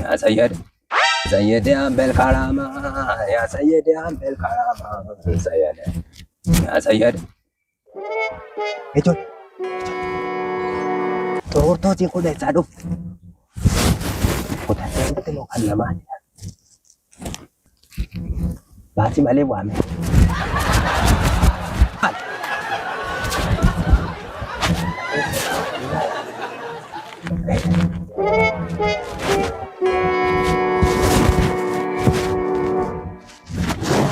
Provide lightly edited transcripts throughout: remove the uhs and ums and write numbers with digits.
يا سيد سيدي عم بالكرامة يا سيدي عم بالكرامة سيد يا سيد Ejol Tortotiin kun eessaa dhufte kutattee dhufte moo kan namaati baasii malee waame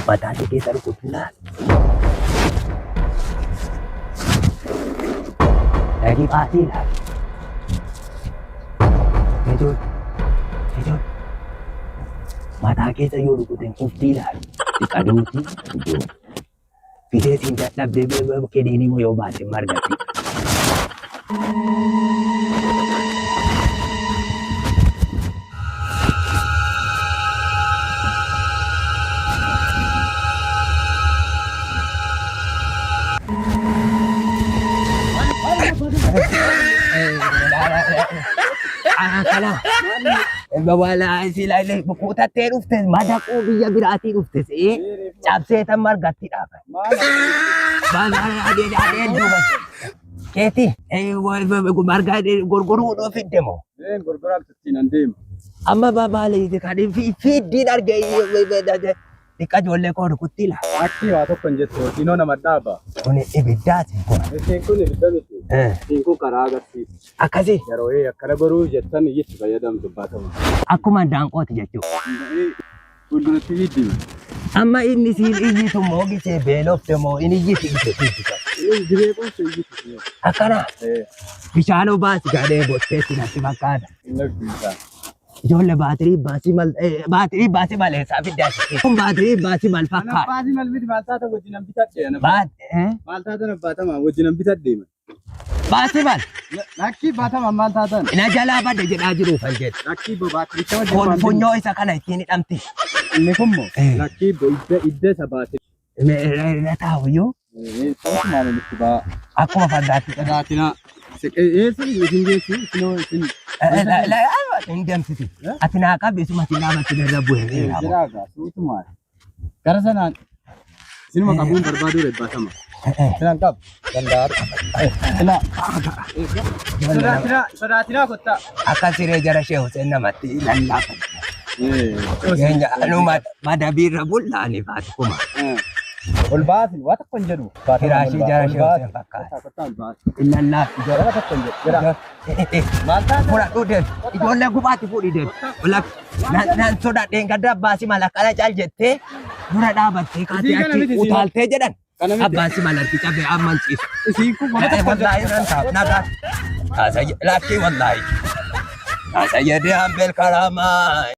mataa ishee keessa rukutu laal lagi baasii laal Ejol mataa keessa yoo rukuteen kuftii laal dhiqaduuti ijoo fideetiin dadhabdee kedeenii moo yoo baate margatti Kana wala sila ile kutattee dhufte madaquu biyya biraatii dhufte cabseetan margatti dhaafa. Adee duuba keeti marga gurguruu fidde moo? Gurguraaf ittiin an deema. Amma babaale kan fiddiin argee xiqqa ijoollee koo rukutti la. Akki waa tokko hin jettu dinoo nama dhaaba. Kun ibiddaati kun. Isheen kun ibidda miti. Isheen kun karaa agarsiisa. Akkasii. Yeroo akkana goruu jettan iyyatti fayyadamtu baatamu. Akkuma daanqooti jechuudha. Fuulduratti hiddi. Amma inni siin iyyitu moo gisee beelofte moo inni iyyiti gisee. Diree qoosee iyyiti. Akkana. Bishaan baasi gadhee botteetti natti fakkaata. Ijoollee baatirii baasii maleessaa fiddaati. Kun baatirii baasii mal fakkaata. Baasii mal miti maal taata wajjin bitadhee. Maal taata na baatama wajjin bitadhee. Baasii mal. Lakkii baatama maal taatan. Ina jalaa badde jedhaa jiru kan jedhu. Lakkii baatiricha wajjin. Kun funyoo isa kana ittiin hidhamti. Inni kun moo. Lakkii idda isa baate. Irra taa'uyyuu. Maal nutti baa. Akkuma faddaatti. Fadaatina. Eessa isin geessu isinoo isin. Indemsiti. Ati naa qabeessuma ati naamatti irra bu'e. Jiraagaa suutumaa. Gara sanaan isinuma qabuun barbaaduu eebbatama. Sinaan qabu. Danda'aadha. Sodaatinaa kottaa. Akka siree jara shee Hussein namatti lallaafa. Madabiirra bullaaniif ati kuma. Ol baasin waa tokko hin jedhu. Firaashii jara shee Hussein fakkaata. Lallaafi. Waa tokko hin jedhu. Maal taata? Fudhadhuu deemu. Ijoollee gubaatti fuudhii deemu. Naan sodaadheen gadda baasii malakala caal jettee dura dhaabattee kaatee achi utaaltee jedhan. Abbaasi malarki cabee amman ciisu. Isiin kun waan tokko wallaahi irraan taa'u nagaa. Lakkii wallaahi. Kaasa jedhee hambeel karaamaa.